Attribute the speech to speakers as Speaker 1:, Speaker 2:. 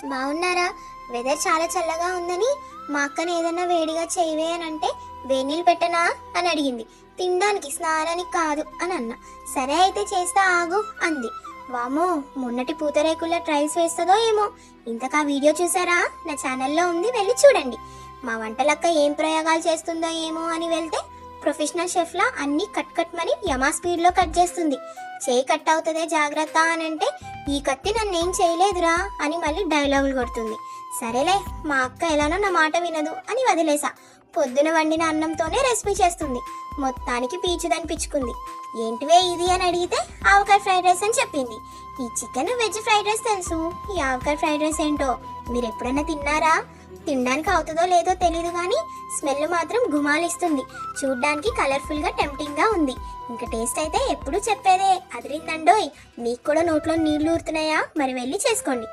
Speaker 1: బాగున్నారా? వెదర్ చాలా చల్లగా ఉందని మా అక్కని ఏదన్నా వేడిగా చేయవే అని అంటే వేడినీళ్ళు పెట్టనా అని అడిగింది. తినడానికి, స్నానానికి కాదు అని అన్నా. సరే అయితే చేస్తా ఆగు అంది. వామో, మొన్నటి పూతరేకుల్లో ట్రైల్స్ వేస్తుందో ఏమో. ఇంతకా వీడియో చూసారా? నా ఛానల్లో ఉంది, వెళ్ళి చూడండి. మా వంటలక్క ఏం ప్రయోగాలు చేస్తుందో ఏమో అని వెళ్తే ప్రొఫెషనల్ షెఫ్లా అన్నీ కట్ మని యమా స్పీడ్లో కట్ చేస్తుంది. చేయి కట్ అవుతుందే జాగ్రత్త అని అంటే ఈ కత్తి నన్నేం చేయలేదురా అని మళ్ళీ డైలాగులు కొడుతుంది. సరేలే, మా అక్క ఎలానో నా మాట వినదు అని వదిలేసా. పొద్దున వండిన అన్నంతోనే రెసిపీ చేస్తుంది. మొత్తానికి పీచుదనిపించుకుంది. ఏంటివే ఇది అని అడిగితే ఆవకాయ ఫ్రైడ్ రైస్ అని చెప్పింది. ఈ చికెన్ వెజ్ ఫ్రైడ్ రైస్ తెలుసు, ఈ ఆవకాయ ఫ్రైడ్ రైస్ ఏంటో మీరు ఎప్పుడైనా తిన్నారా? తినడానికి అవుతుందో లేదో తెలీదు కానీ స్మెల్ మాత్రం గుమాలిస్తుంది. చూడ్డానికి కలర్ఫుల్గా టెంప్టింగ్గా ఉంది. ఇంకా టేస్ట్ అయితే ఎప్పుడు చెప్పేదే, అదిరిందండోయ్. మీకు కూడా నోట్లో నీళ్లు ఊరుతున్నాయా? మరి వెళ్ళి చేసుకోండి.